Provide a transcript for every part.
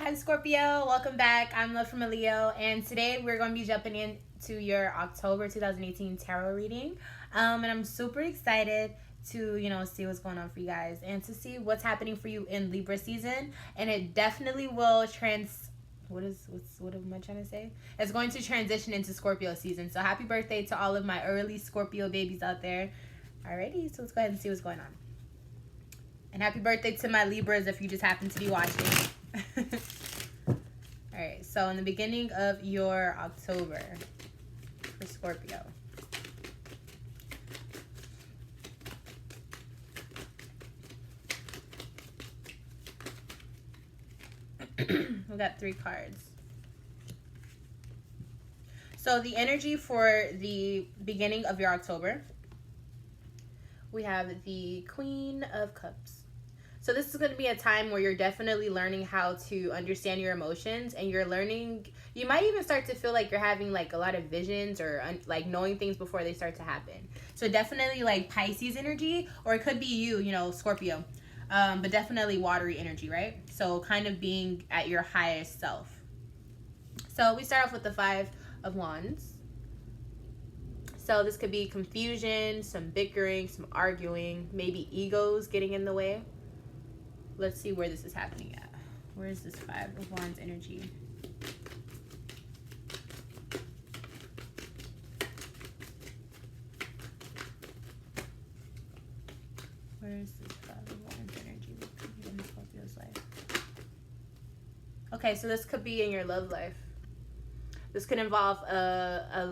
Hi Scorpio, welcome back. I'm Love from a Leo, and today we're going to be jumping into your October 2018 tarot reading. And I'm super excited to see what's going on for you guys and to see what's happening for you in Libra season. And it definitely will what am I trying to say? It's going to transition into Scorpio season. So happy birthday to all of my early Scorpio babies out there. Alrighty, so let's go ahead and see what's going on. And happy birthday to my Libras if you just happen to be watching. Alright, so in the beginning of your October for Scorpio. We got 3 cards. So the energy for the beginning of your October, we have the Queen of Cups. So this is going to be a time where you're definitely learning how to understand your emotions, and you're learning, you might even start to feel like you're having like a lot of visions or like knowing things before they start to happen. So definitely like Pisces energy, or it could be you, Scorpio, but definitely watery energy, right? So kind of being at your highest self. So we start off with the 5 of Wands. So this could be confusion, some bickering, some arguing, maybe egos getting in the way. Let's see where this is happening at. Where is this 5 of Wands energy? Where is this 5 of Wands energy in Scorpio's life? Okay, so this could be in your love life. This could involve a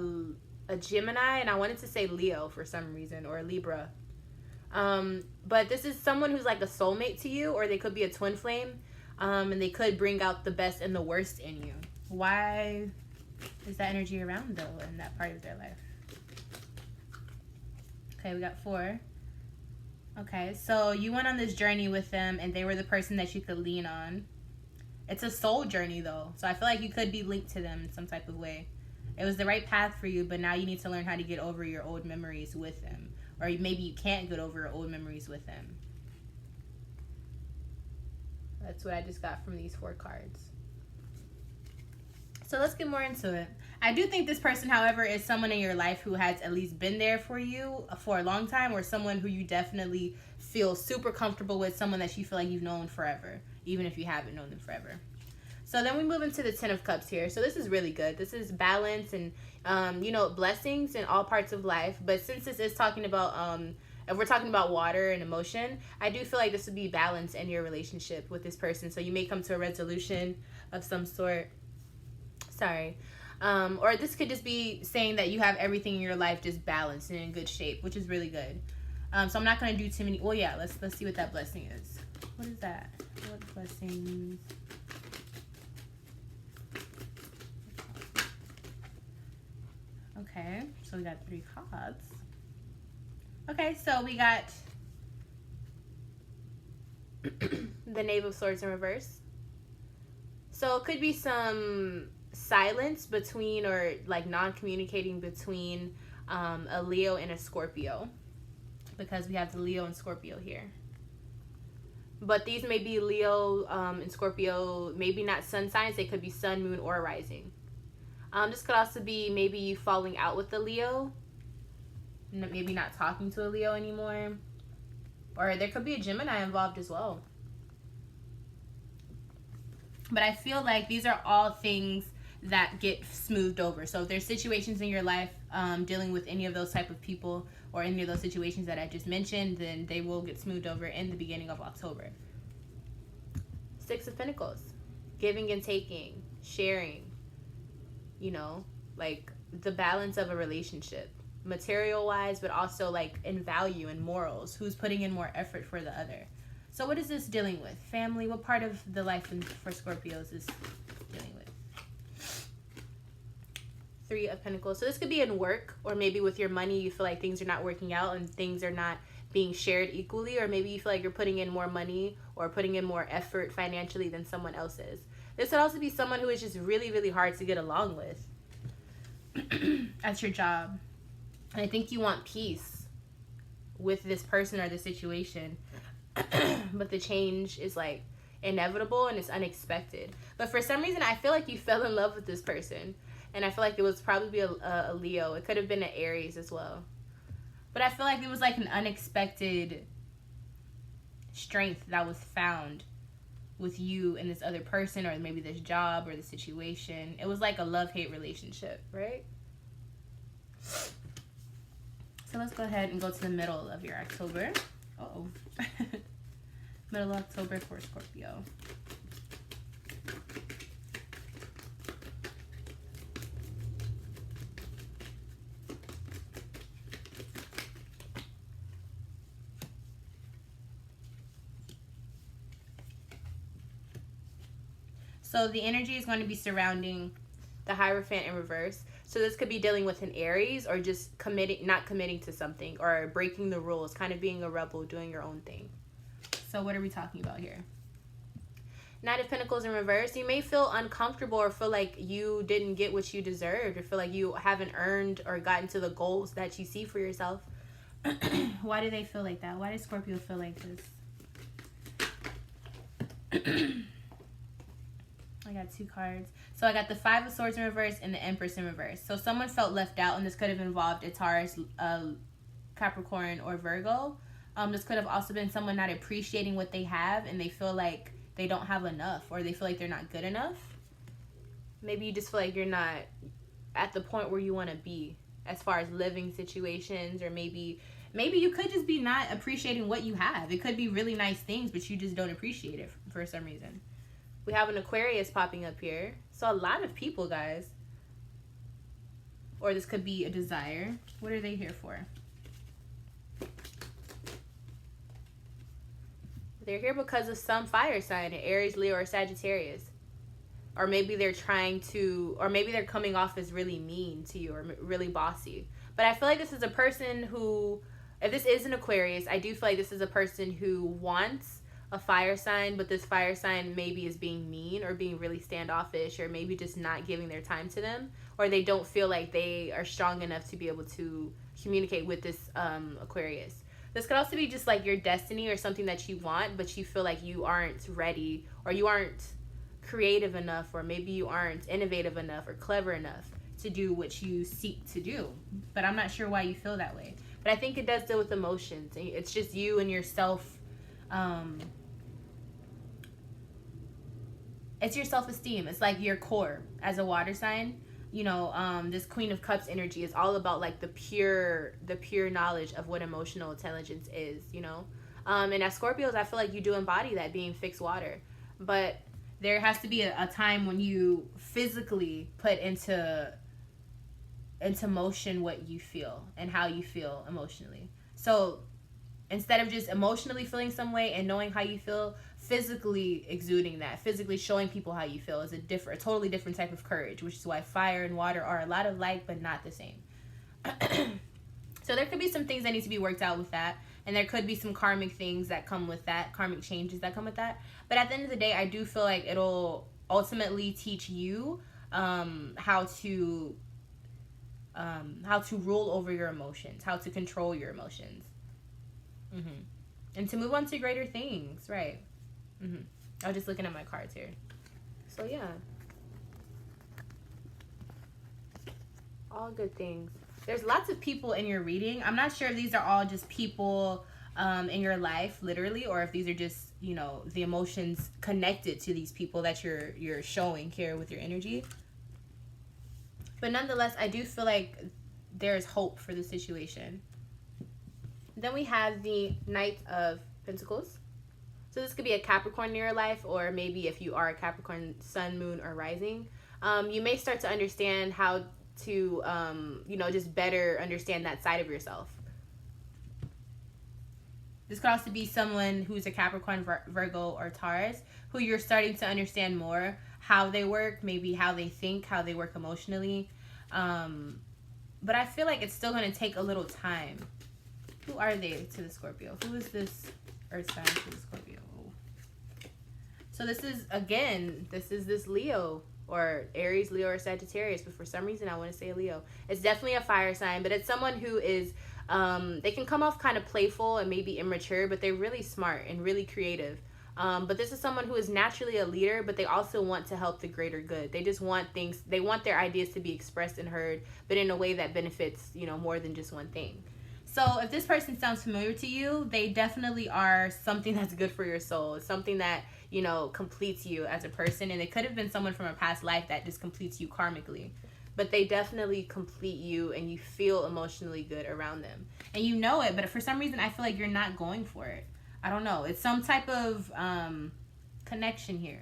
Gemini, and I wanted to say Leo for some reason, or a Libra. But this is someone who's like a soulmate to you, or they could be a twin flame, and they could bring out the best and the worst in you. Why is that energy around though in that part of their life? Okay, we got 4. Okay, so you went on this journey with them, and they were the person that you could lean on. It's a soul journey though, so I feel like you could be linked to them in some type of way. It was the right path for you, but now you need to learn how to get over your old memories with them. Or maybe you can't get over your old memories with them. That's what I just got from these 4 cards. So let's get more into it. I do think this person, however, is someone in your life who has at least been there for you for a long time, or someone who you definitely feel super comfortable with, someone that you feel like you've known forever, even if you haven't known them forever. So then we move into the 10 of Cups here. So this is really good. This is balance and, blessings in all parts of life. But since this is talking about, if we're talking about water and emotion, I do feel like this would be balance in your relationship with this person. So you may come to a resolution of some sort. Sorry. Or this could just be saying that you have everything in your life just balanced and in good shape, which is really good. So I'm not going to do too many. Well, yeah, let's see what that blessing is. What is that? What blessings? Okay, so we got 3 cards. Okay, so we got the Knave of Swords in reverse. So it could be some silence between, or like non-communicating between a Leo and a Scorpio, because we have the Leo and Scorpio here. But these may be Leo and Scorpio, maybe not sun signs. They could be sun, moon, or rising. This could also be maybe you falling out with the Leo, maybe not talking to a Leo anymore, or there could be a Gemini involved as well. But I feel like these are all things that get smoothed over. So if there's situations in your life dealing with any of those type of people or any of those situations that I just mentioned, then they will get smoothed over in the beginning of October. 6 of Pentacles, giving and taking, sharing, like the balance of a relationship, material wise, but also like in value and morals. Who's putting in more effort for the other? So what is this dealing with? Family, what part of the life for Scorpios is dealing with? 3 of Pentacles. So this could be in work, or maybe with your money, you feel like things are not working out and things are not being shared equally, or maybe you feel like you're putting in more money or putting in more effort financially than someone else is. This could also be someone who is just really, really hard to get along with at your job. And I think you want peace with this person or the situation. But the change is like, inevitable and it's unexpected. But for some reason, I feel like you fell in love with this person. And I feel like it was probably a Leo. It could have been an Aries as well. But I feel like it was like an unexpected strength that was found with you and this other person, or maybe this job or the situation. It was like a love-hate relationship, right? So let's go ahead and go to the middle of your October. Uh-oh. Middle of October for Scorpio. So the energy is going to be surrounding the Hierophant in reverse. So this could be dealing with an Aries, or just not committing to something, or breaking the rules, kind of being a rebel, doing your own thing. So what are we talking about here? Knight of Pentacles in reverse. You may feel uncomfortable or feel like you didn't get what you deserved, or feel like you haven't earned or gotten to the goals that you see for yourself. Why do they feel like that? Why does Scorpio feel like this? I got 2 cards. So I got the 5 of Swords in reverse and the Empress in reverse. So someone felt left out, and this could have involved a Taurus, Capricorn, or Virgo. This could have also been someone not appreciating what they have, and they feel like they don't have enough, or they feel like they're not good enough. Maybe you just feel like you're not at the point where you want to be as far as living situations, or maybe you could just be not appreciating what you have. It could be really nice things, but you just don't appreciate it for some reason. We have an Aquarius popping up here. So a lot of people, guys. Or this could be a desire. What are they here for? They're here because of some fire sign, an Aries, Leo, or Sagittarius. Or maybe they're trying to, or maybe they're coming off as really mean to you, or really bossy. But I feel like this is a person who, if this is an Aquarius, I do feel like this is a person who wants a fire sign, but this fire sign maybe is being mean, or being really standoffish, or maybe just not giving their time to them, or they don't feel like they are strong enough to be able to communicate with this Aquarius. This could also be just like your destiny, or something that you want, but you feel like you aren't ready, or you aren't creative enough, or maybe you aren't innovative enough or clever enough to do what you seek to do. But I'm not sure why you feel that way. But I think it does deal with emotions. It's just you and yourself. It's your self-esteem. It's like your core as a water sign. You know, this Queen of Cups energy is all about like the pure knowledge of what emotional intelligence is, you know. And as Scorpios, I feel like you do embody that, being fixed water. But there has to be a time when you physically put into motion what you feel and how you feel emotionally. So instead of just emotionally feeling some way and knowing how you feel, physically exuding that, physically showing people how you feel is a totally different type of courage, which is why fire and water are a lot alike but not the same. So there could be some things that need to be worked out with that, and there could be some karmic things that come with that, karmic changes that come with that. But at the end of the day, I do feel like it'll ultimately teach you how to rule over your emotions, how to control your emotions. And to move on to greater things, right? I was just looking at my cards here. So yeah, all good things. There's lots of people in your reading. I'm not sure if these are all just people in your life, literally, or if these are just, you know, the emotions connected to these people that you're showing here with your energy. But nonetheless, I do feel like there's hope for the situation. Then we have the Knight of Pentacles. So this could be a Capricorn in your life, or maybe if you are a Capricorn sun, moon, or rising, you may start to understand how to, you know, just better understand that side of yourself. This could also be someone who's a Capricorn, Virgo, or Taurus, who you're starting to understand more how they work, maybe how they think, how they work emotionally. But I feel like it's still going to take a little time. Who are they to the Scorpio? Who is this Earth sign to the Scorpio? So this is, again, this Leo, or Aries, Leo, or Sagittarius, but for some reason I want to say Leo. It's definitely a fire sign, but it's someone who is, they can come off kind of playful and maybe immature, but they're really smart and really creative. But this is someone who is naturally a leader, but they also want to help the greater good. They just want things, they want their ideas to be expressed and heard, but in a way that benefits, more than just one thing. So if this person sounds familiar to you, they definitely are something that's good for your soul. It's something that, completes you as a person. And it could have been someone from a past life that just completes you karmically. But they definitely complete you, and you feel emotionally good around them. And you know it, but for some reason, I feel like you're not going for it. I don't know. It's some type of connection here.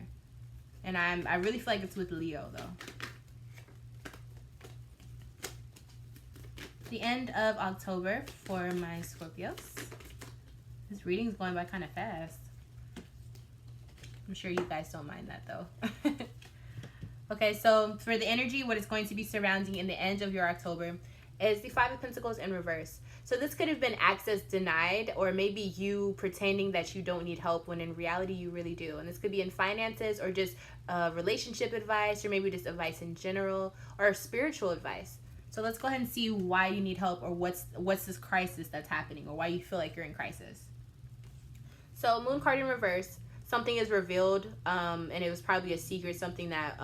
And I really feel like it's with Leo, though. The end of October for my Scorpios. This reading's going by kind of fast. I'm sure you guys don't mind that, though. Okay, so for the energy, what is going to be surrounding in the end of your October is the Five of Pentacles in reverse. So this could have been access denied, or maybe you pretending that you don't need help when in reality you really do. And this could be in finances, or just relationship advice, or maybe just advice in general, or spiritual advice. So let's go ahead and see why you need help, or what's this crisis that's happening, or why you feel like you're in crisis. So Moon card in reverse, something is revealed, and it was probably a secret, something that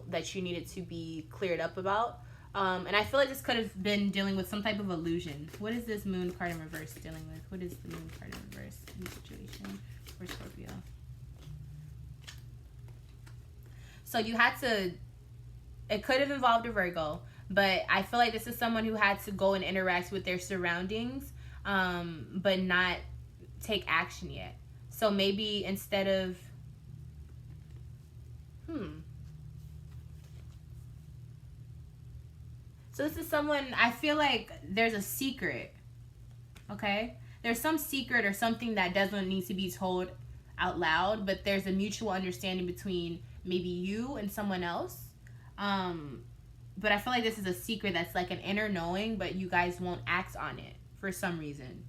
that you needed to be cleared up about. And I feel like this could have been dealing with some type of illusion. What is this Moon card in reverse dealing with? What is the Moon card in reverse in this situation for Scorpio? So it could have involved a Virgo, but I feel like this is someone who had to go and interact with their surroundings, but not take action yet. So maybe instead of, So this is someone, I feel like there's a secret, okay? There's some secret or something that doesn't need to be told out loud, but there's a mutual understanding between maybe you and someone else. But I feel like this is a secret that's like an inner knowing, but you guys won't act on it for some reason.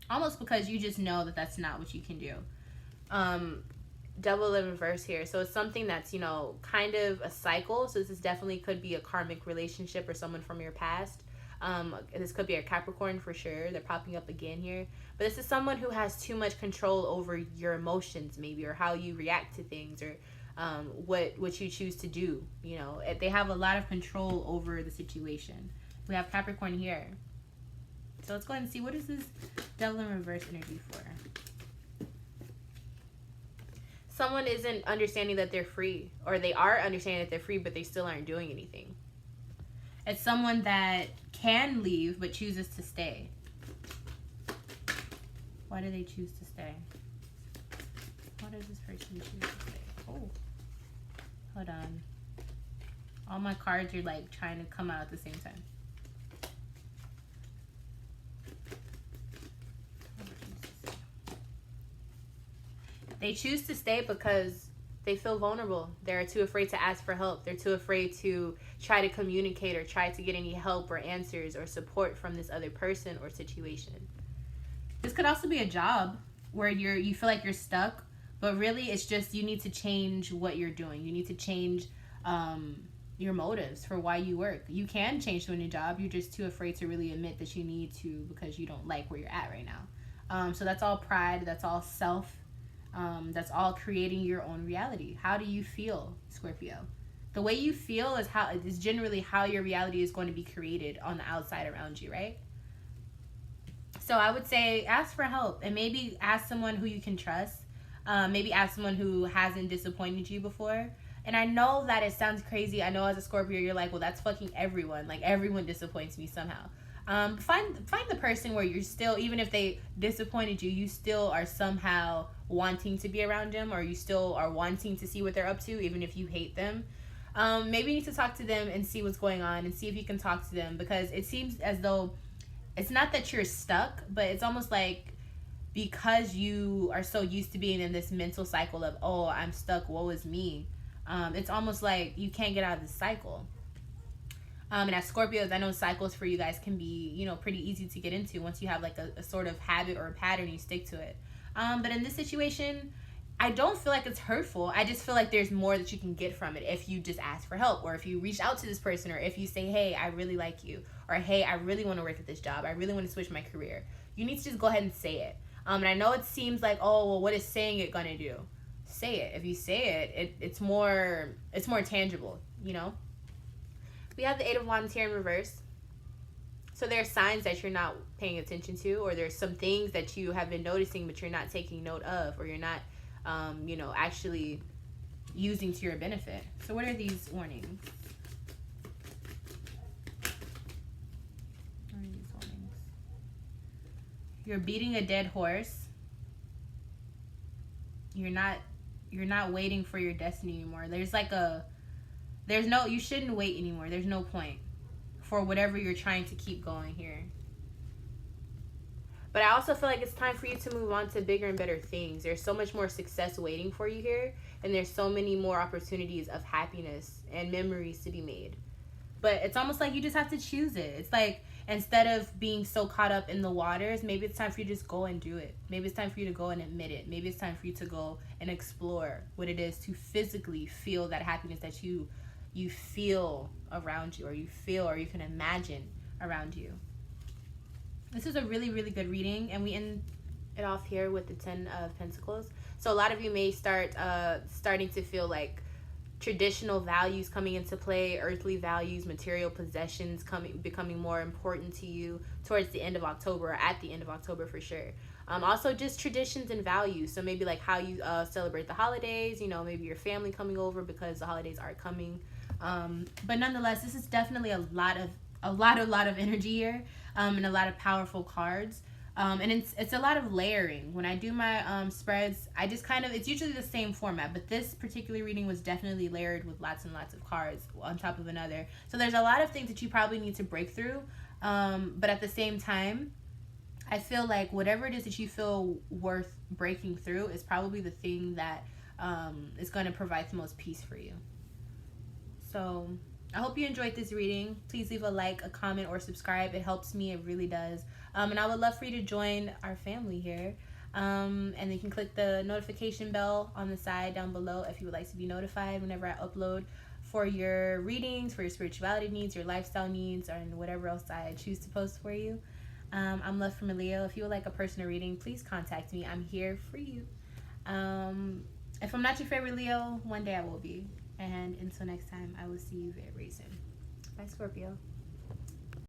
Almost because you just know that that's not what you can do. Devil in reverse here. So it's something that's, kind of a cycle. So this definitely could be a karmic relationship or someone from your past. This could be a Capricorn for sure. They're popping up again here. But this is someone who has too much control over your emotions maybe, or how you react to things, or what you choose to do. They have a lot of control over the situation. We have Capricorn here. So let's go ahead and see, what is this Devil in reverse energy for? Someone isn't understanding that they're free, or they are understanding that they're free, but they still aren't doing anything. It's someone that can leave, but chooses to stay. Why do they choose to stay? Why does this person choose to stay? Oh, hold on. All my cards are like trying to come out at the same time. They choose to stay because they feel vulnerable. They're too afraid to ask for help. They're too afraid to try to communicate or try to get any help or answers or support from this other person or situation. This could also be a job where you feel like you're stuck, but really it's just you need to change what you're doing. You need to change your motives for why you work. You can change to a new job. You're just too afraid to really admit that you need to, because you don't like where you're at right now. So that's all pride. That's all self. That's all creating your own reality. How do you feel, Scorpio? The way you feel is generally how your reality is going to be created on the outside around you, right? So I would say ask for help, and maybe ask someone who you can trust. Maybe ask someone who hasn't disappointed you before. And I know that it sounds crazy. I know as a Scorpio, you're like, well, that's fucking everyone. Like, everyone disappoints me somehow. Find the person where you're still, even if they disappointed you, you still are somehow wanting to be around them, or you still are wanting to see what they're up to, even if you hate them. Maybe you need to talk to them and see what's going on, and see if you can talk to them, because it seems as though it's not that you're stuck, but it's almost like because you are so used to being in this mental cycle of, oh, I'm stuck, woe is me. It's almost like you can't get out of this cycle. And as Scorpios, I know cycles for you guys can be, pretty easy to get into once you have like a sort of habit or a pattern, you stick to it. But in this situation, I don't feel like it's hurtful. I just feel like there's more that you can get from it if you just ask for help, or if you reach out to this person, or if you say, hey, I really like you, or hey, I really want to work at this job. I really want to switch my career. you need to just go ahead and say it. And I know it seems like, oh, well, what is saying it gonna do? Say it. If you say it, it's more tangible, you know? We have the Eight of Wands here in reverse. So there are signs that you're not paying attention to, or there's some things that you have been noticing but you're not taking note of, or you're not, actually using to your benefit. So what are these warnings? What are these warnings? You're beating a dead horse. You're not waiting for your destiny anymore. You shouldn't wait anymore. There's no point for whatever you're trying to keep going here. But I also feel like it's time for you to move on to bigger and better things. There's so much more success waiting for you here, and there's so many more opportunities of happiness and memories to be made. But it's almost like you just have to choose it. It's like, instead of being so caught up in the waters, maybe it's time for you to just go and do it. Maybe it's time for you to go and admit it. Maybe it's time for you to go and explore what it is to physically feel that happiness that you feel around you, or you feel, or you can imagine around you. This is a really, really good reading, and we end it off here with the 10 of Pentacles. So a lot of you may starting to feel like traditional values coming into play, earthly values, material possessions becoming more important to you towards the end of October, or at the end of October for sure. Also just traditions and values. So maybe like how you celebrate the holidays, maybe your family coming over because the holidays are coming. But nonetheless, this is definitely a lot of energy here, and a lot of powerful cards. And it's a lot of layering. When I do my spreads, I just it's usually the same format, but this particular reading was definitely layered with lots and lots of cards on top of another. So there's a lot of things that you probably need to break through, but at the same time, I feel like whatever it is that you feel worth breaking through is probably the thing that is going to provide the most peace for you. So I hope you enjoyed this reading. Please leave a like, a comment, or subscribe. It helps me. It really does. And I would love for you to join our family here. And you can click the notification bell on the side down below if you would like to be notified whenever I upload for your readings, for your spirituality needs, your lifestyle needs, and whatever else I choose to post for you. I'm Love from a Leo. If you would like a personal reading, please contact me. I'm here for you. If I'm not your favorite Leo, one day I will be. And until next time, I will see you very, very soon. Bye, Scorpio.